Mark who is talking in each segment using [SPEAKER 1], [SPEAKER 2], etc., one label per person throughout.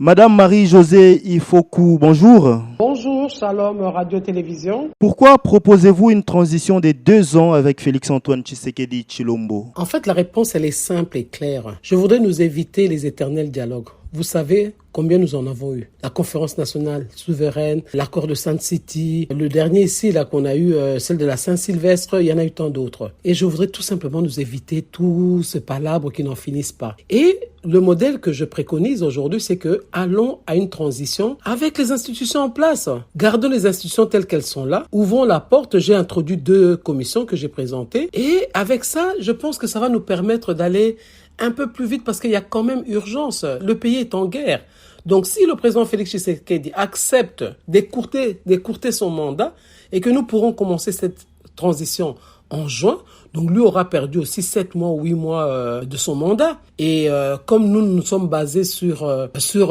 [SPEAKER 1] Madame Marie-Josée Ifoku, bonjour.
[SPEAKER 2] Bonjour, Shalom Radio-Télévision.
[SPEAKER 1] Pourquoi proposez-vous une transition de 2 ans avec Félix-Antoine Tshisekedi Tshilombo?
[SPEAKER 2] En fait, la réponse, elle est simple et claire. Je voudrais nous éviter les éternels dialogues. Vous savez combien nous en avons eu? La conférence nationale souveraine, l'accord de Sainte City, le dernier ici là qu'on a eu, celle de la Saint-Sylvestre, il y en a eu tant d'autres. Et je voudrais tout simplement nous éviter tous ces palabres qui n'en finissent pas. Et le modèle que je préconise aujourd'hui, c'est que allons à une transition avec les institutions en place. Gardons les institutions telles qu'elles sont là. Ouvrons la porte. J'ai introduit 2 commissions que j'ai présentées. Et avec ça, je pense que ça va nous permettre d'aller un peu plus vite parce qu'il y a quand même urgence. Le pays est en guerre. Donc si le président Félix Tshisekedi accepte d'écourter son mandat et que nous pourrons commencer cette transition en juin, donc lui aura perdu aussi 7 mois ou 8 mois de son mandat. Et comme nous sommes basés sur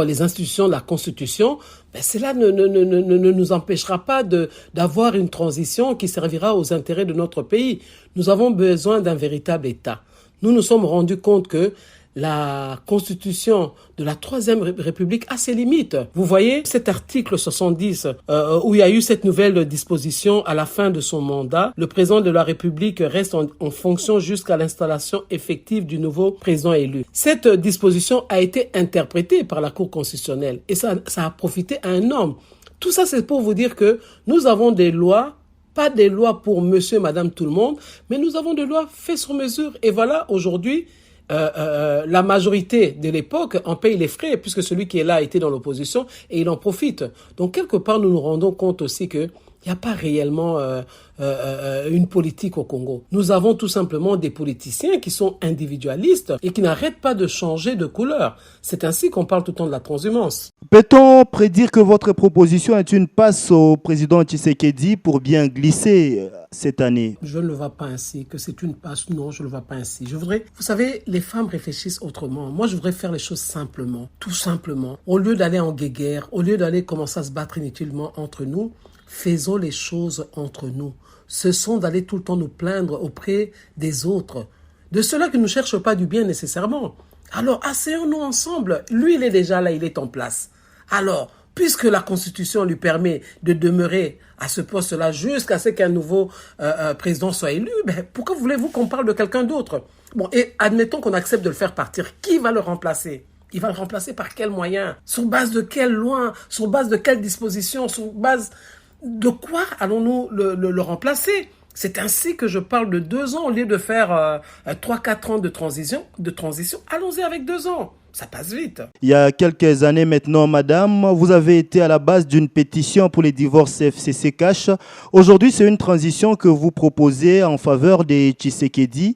[SPEAKER 2] les institutions de la Constitution, cela ne nous empêchera pas d'avoir une transition qui servira aux intérêts de notre pays. Nous avons besoin d'un véritable État. Nous nous sommes rendus compte que la constitution de la Troisième République a ses limites. Vous voyez cet article 70 où il y a eu cette nouvelle disposition à la fin de son mandat. Le président de la République reste en fonction jusqu'à l'installation effective du nouveau président élu. Cette disposition a été interprétée par la Cour constitutionnelle et ça a profité à un homme. Tout ça, c'est pour vous dire que nous avons des lois, pas des lois pour monsieur et madame tout le monde, mais nous avons des lois faites sur mesure. Et voilà, aujourd'hui, la majorité de l'époque en paye les frais, puisque celui qui est là a été dans l'opposition et il en profite. Donc, quelque part, nous nous rendons compte aussi que il n'y a pas réellement une politique au Congo. Nous avons tout simplement des politiciens qui sont individualistes et qui n'arrêtent pas de changer de couleur. C'est ainsi qu'on parle tout le temps de la transhumance.
[SPEAKER 1] Peut-on prédire que votre proposition est une passe au président Tshisekedi pour bien glisser cette année?
[SPEAKER 2] Je ne le vois pas ainsi, que c'est une passe. Non, je ne le vois pas ainsi. Vous savez, les femmes réfléchissent autrement. Moi, je voudrais faire les choses simplement, tout simplement. Au lieu d'aller en guéguerre, au lieu d'aller commencer à se battre inutilement entre nous, faisons les choses entre nous. Cessons d'aller tout le temps nous plaindre auprès des autres, de ceux-là qui ne nous cherchent pas du bien nécessairement. Alors, asseyons-nous ensemble. Lui, il est déjà là, il est en place. Alors, puisque la Constitution lui permet de demeurer à ce poste-là jusqu'à ce qu'un nouveau président soit élu, pourquoi voulez-vous qu'on parle de quelqu'un d'autre? Bon, et admettons qu'on accepte de le faire partir. Qui va le remplacer? Il va le remplacer par quels moyens? Sur base de quelle loi? Sur base de quelles dispositions? Sur base de quoi allons-nous le remplacer? C'est ainsi que je parle de 2 ans au lieu de faire 3-4 ans de transition. Allons-y avec 2 ans. Ça passe vite.
[SPEAKER 1] Il y a quelques années maintenant, madame, vous avez été à la base d'une pétition pour les divorces FCC Cash. Aujourd'hui, c'est une transition que vous proposez en faveur des Tshisekedi.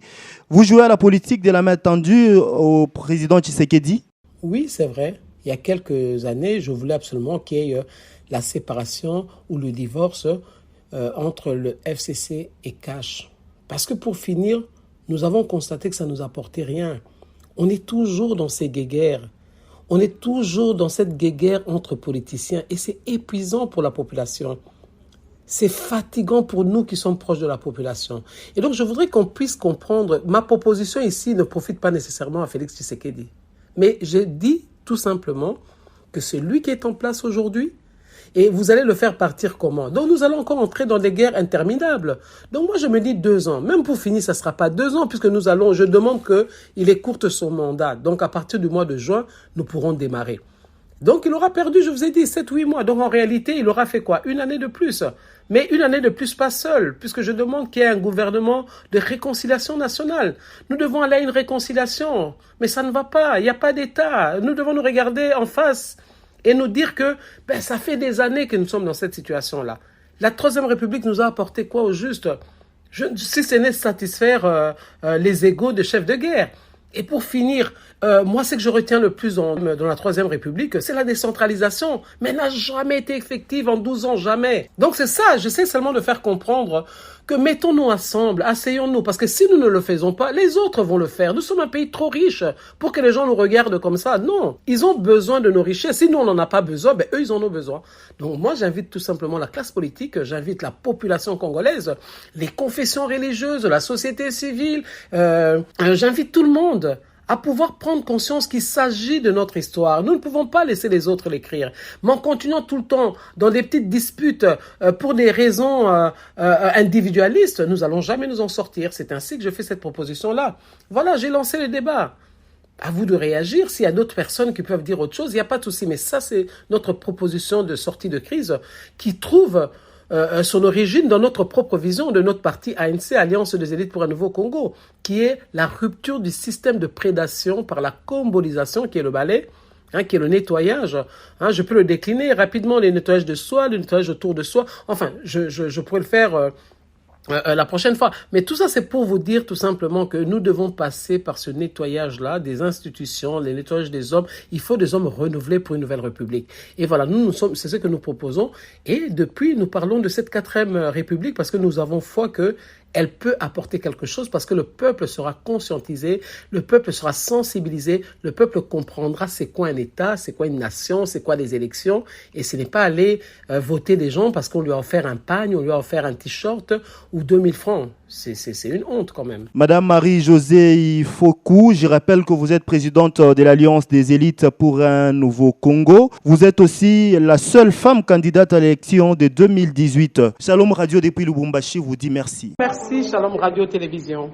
[SPEAKER 1] Vous jouez à la politique de la main tendue au président Tshisekedi?
[SPEAKER 2] Oui, c'est vrai. Il y a quelques années, je voulais absolument qu'il y ait la séparation ou le divorce entre le FCC et Cash. Parce que pour finir, nous avons constaté que ça ne nous apportait rien. On est toujours dans ces guéguerres. On est toujours dans cette guéguerre entre politiciens et c'est épuisant pour la population. C'est fatigant pour nous qui sommes proches de la population. Et donc, je voudrais qu'on puisse comprendre, ma proposition ici ne profite pas nécessairement à Félix Tshisekedi. Mais je dis tout simplement que celui qui est en place aujourd'hui, et vous allez le faire partir comment? Donc nous allons encore entrer dans des guerres interminables. Donc moi je me dis 2 ans. Même pour finir, ça ne sera pas 2 ans puisque je demande qu'il écourte son mandat. Donc à partir du mois de juin, nous pourrons démarrer. Donc il aura perdu, je vous ai dit, 7-8 mois. Donc en réalité, il aura fait quoi? 1 année de plus. Mais 1 année de plus pas seul, puisque je demande qu'il y ait un gouvernement de réconciliation nationale. Nous devons aller à une réconciliation. Mais ça ne va pas, il n'y a pas d'État. Nous devons nous regarder en face et nous dire que ça fait des années que nous sommes dans cette situation-là. La Troisième République nous a apporté quoi au juste? Si ce n'est satisfaire les égos de chefs de guerre. Et pour finir, moi, ce que je retiens le plus dans la Troisième République, c'est la décentralisation. Mais elle n'a jamais été effective en 12 ans, jamais. Donc c'est ça, j'essaie seulement de faire comprendre que mettons-nous ensemble, asseyons-nous, parce que si nous ne le faisons pas, les autres vont le faire. Nous sommes un pays trop riche pour que les gens nous regardent comme ça. Non, ils ont besoin de nos richesses. Si nous, on n'en a pas besoin, eux, ils en ont besoin. Donc moi, j'invite tout simplement la classe politique, j'invite la population congolaise, les confessions religieuses, la société civile, j'invite tout le monde à pouvoir prendre conscience qu'il s'agit de notre histoire. Nous ne pouvons pas laisser les autres l'écrire. Mais en continuant tout le temps dans des petites disputes pour des raisons individualistes, nous allons jamais nous en sortir. C'est ainsi que je fais cette proposition-là. Voilà, j'ai lancé le débat. À vous de réagir. S'il y a d'autres personnes qui peuvent dire autre chose, il n'y a pas de souci. Mais ça, c'est notre proposition de sortie de crise qui trouve son origine dans notre propre vision de notre parti ANC, Alliance des élites pour un nouveau Congo, qui est la rupture du système de prédation par la combolisation, qui est le balai, qui est le nettoyage. Je peux le décliner rapidement, le nettoyage de soi, le nettoyage autour de soi. Enfin, je pourrais le faire la prochaine fois. Mais tout ça, c'est pour vous dire tout simplement que nous devons passer par ce nettoyage-là des institutions, le nettoyage des hommes. Il faut des hommes renouvelés pour une nouvelle république. Et voilà, c'est ce que nous proposons. Et depuis, nous parlons de cette 4e république parce que nous avons foi que elle peut apporter quelque chose parce que le peuple sera conscientisé, le peuple sera sensibilisé, le peuple comprendra c'est quoi un État, c'est quoi une nation, c'est quoi des élections. Et ce n'est pas aller voter des gens parce qu'on lui a offert un pagne, on lui a offert un t-shirt ou 2000 francs. C'est une honte quand même.
[SPEAKER 1] Madame Marie-Josée Ifoku, je rappelle que vous êtes présidente de l'Alliance des élites pour un nouveau Congo. Vous êtes aussi la seule femme candidate à l'élection de 2018. Shalom Radio depuis Lubumbashi vous dit merci.
[SPEAKER 2] Merci Shalom Radio Télévision.